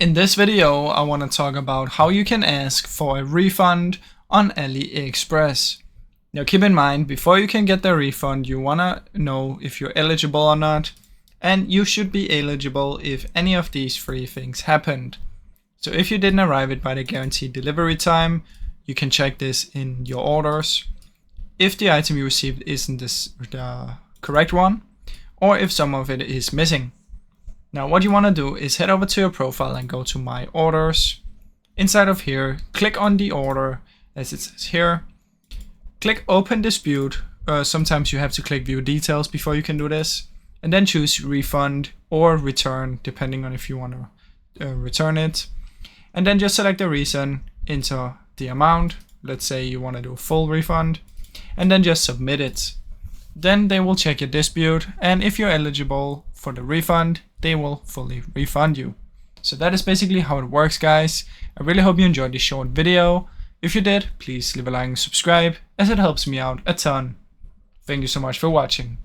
In this video, I want to talk about how you can ask for a refund on AliExpress. Now keep in mind, before you can get the refund, you want to know if you're eligible or not, and you should be eligible if any of these three things happened. So if you didn't arrive it by the guaranteed delivery time, you can check this in your orders. If the item you received isn't the correct one, or if some of it is missing. Now what you want to do is head over to your profile and go to My Orders. Inside of here, click on the order as it says here. Click Open Dispute. Sometimes you have to click View Details before you can do this. And then choose Refund or Return, depending on if you want to return it. And then just select the reason, enter the amount. Let's say you want to do a full refund. And then just submit it. Then they will check your dispute, and if you're eligible for the refund, they will fully refund you. So that is basically how it works, guys. I really hope you enjoyed this short video. If you did, please leave a like and subscribe, as it helps me out a ton. Thank you so much for watching.